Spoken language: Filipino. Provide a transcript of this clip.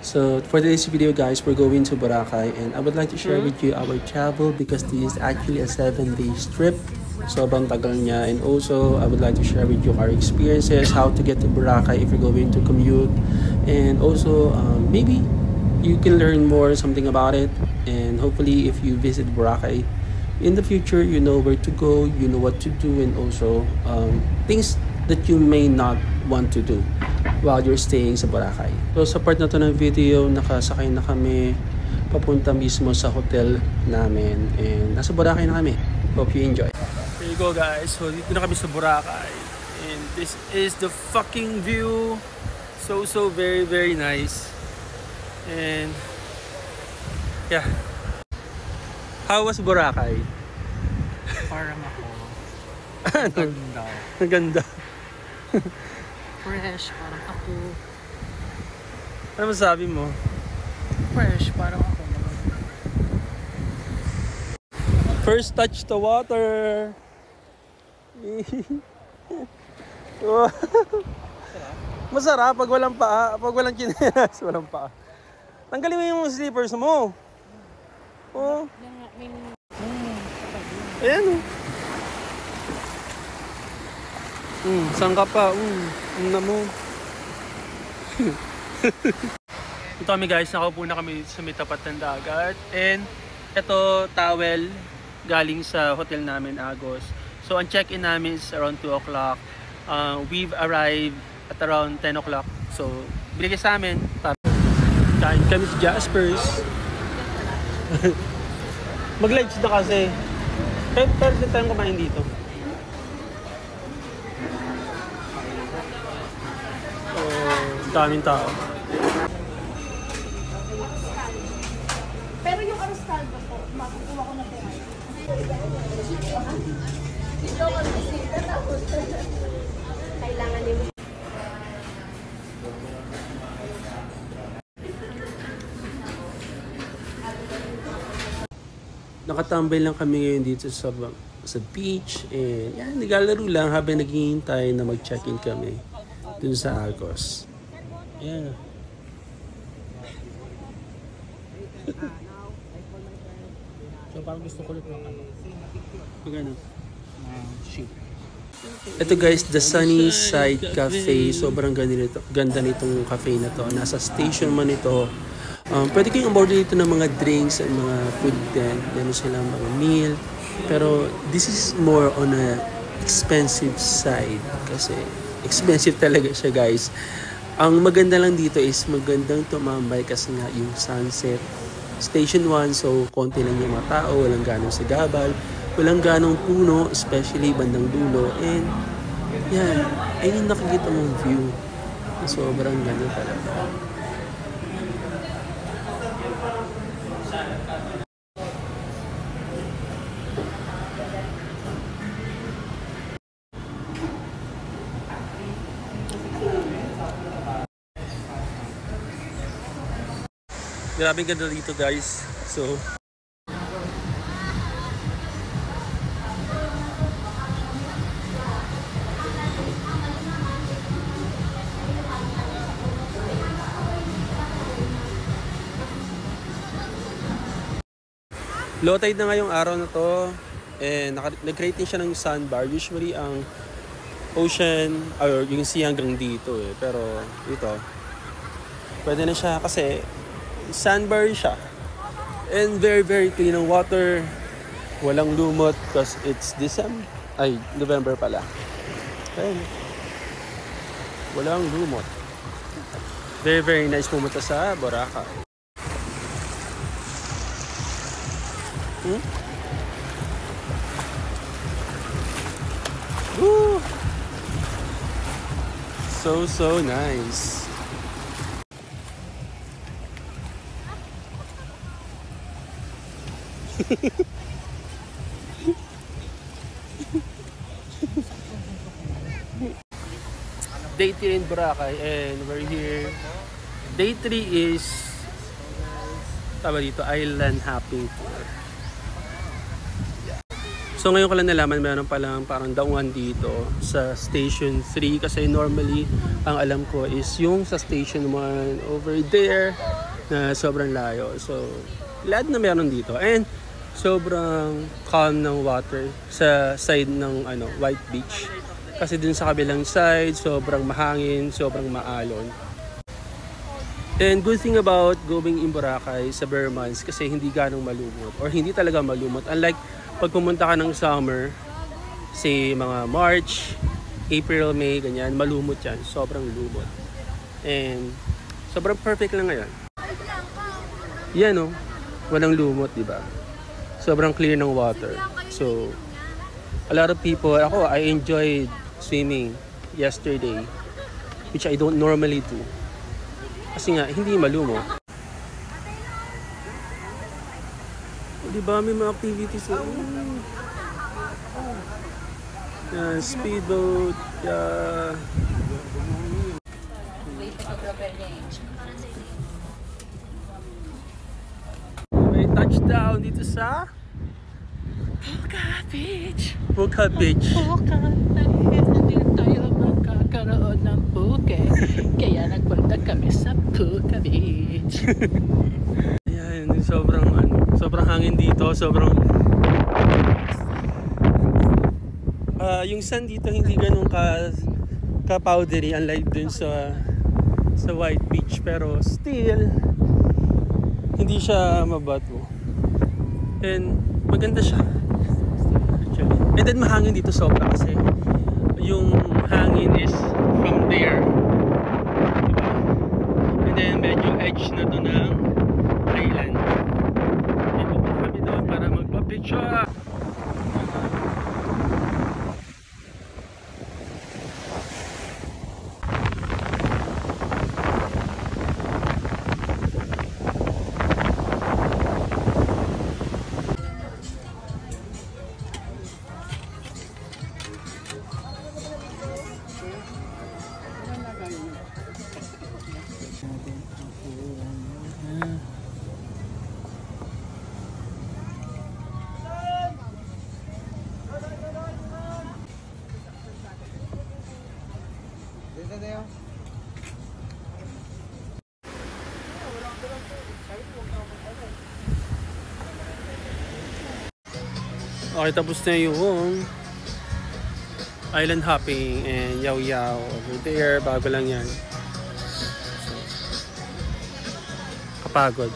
So for today's video guys, we're going to Boracay and I would like to share with you our travel because this is actually a 7-day trip. Sobrang tagal niya, and also I would like to share with you our experiences, how to get to Boracay if you're going to commute, and also maybe you can learn more something about it, and hopefully if you visit Boracay in the future, you know where to go, you know what to do, and also things that you may not want to do while you're staying sa Boracay. So sa part na to ng video, nakasakay na kami papunta mismo sa hotel namin and nasa Boracay na kami. Hope you enjoy. There you go guys, so dito na kami sa Boracay and this is the fucking view. So very nice. And yeah, how was Boracay? Parang ako. Ang Ganda. Ang ganda. Fresh, parang ako. Ano masabi mo? Fresh, parang ako. First touch the water. Masarap pag walang paa, pag walang chinelas, walang paa. Tanggalin mo yung slippers mo. Oh. Ayan oh. Saan ka pa? Ano mo? Ito kami guys, nakaupo na kami sa may tapat ng dagat. And ito, towel galing sa hotel namin, Agos. So ang check-in namin is around 2 o'clock. We've arrived at around 10 o'clock. So binigay sa amin. Kain kami sa Jasper's. Mag-lunch na kasi. Pero din tayong kumain dito. Daming tao. Pero yung arrostaldo po, makukuha ko na po ngayon. Kailangan nyo. Nakatambay lang kami ngayon dito sa beach and yan, naglalaro lang habang naghihintay na mag-check-in kami dun sa Agos. Yeah. So parang gusto ko ulit ng ano. Magano? Sheep. Ito guys, the Sunny Side Cafe. Sobrang ganda nitong cafe na to. Nasa station man ito. Pwede kayong umorder dito ng mga drinks and mga food din. Meron silang mga meal. Pero this is more on a expensive side. Kasi expensive talaga siya guys. Ang maganda lang dito is magandang tumambay kasi nga yung sunset. Station 1, so konti lang yung mga tao, walang ganong sigabal, walang ganong puno, especially bandang dulo. And yan, ayun nakikita mong view. Sobrang ganda talaga. Grabe ganda dito guys. So low tide na ngayong araw na to and nag-create din siya ng sandbar. Usually ang ocean or yung sea hanggang dito eh. Pero ito pwede na siya kasi sandbar siya. And very clean ang water. Walang lumot because it's November pala. Ayun. Walang lumot. Very nice pumunta sa Boracay. Woo! So nice. Day 3 in Boracay and we're here. Day 3 is tama dito, island hopping tour. So ngayon ko lang nalaman meron palang parang daungan dito sa Station 3 kasi normally ang alam ko is yung sa Station 1 over there na sobrang layo. So glad na meron dito and sobrang calm ng water sa side ng White Beach. Kasi dun sa kabilang side sobrang mahangin, sobrang maalon. And good thing about going in Boracay sa bare months kasi hindi ganong malumot or hindi talaga malumot. Unlike pag pumunta ka ng summer, say mga March, April, May, ganyan, malumot yan. Sobrang lumot. And sobrang perfect lang ngayon. Yan o, walang lumot, di ba? Sobrang clear ng water. So, a lot of people, I enjoyed swimming yesterday, which I don't normally do. Kasi nga, hindi malumot. Diba may mga activities yan, speedboat, may touchdown dito sa Puka Beach. Puka Beach. Puka, dahil hindi tayo magkakaroon ng puke. Kaya nagpunta kami sa Puka Beach. Ayan, sobrang hangin dito, sobrang yung sun dito hindi ganun ka powdery unlike dun sa White Beach, pero still hindi siya mabato and maganda siya actually. And then mahangin dito sobra kasi yung hangin is from there, diba? And then medyo edge na to ng island. Ito po kami doon para magpa-picture. Okay, tapos na yung island hopping and yaw-yaw over there. Bago lang yan. Kapagod.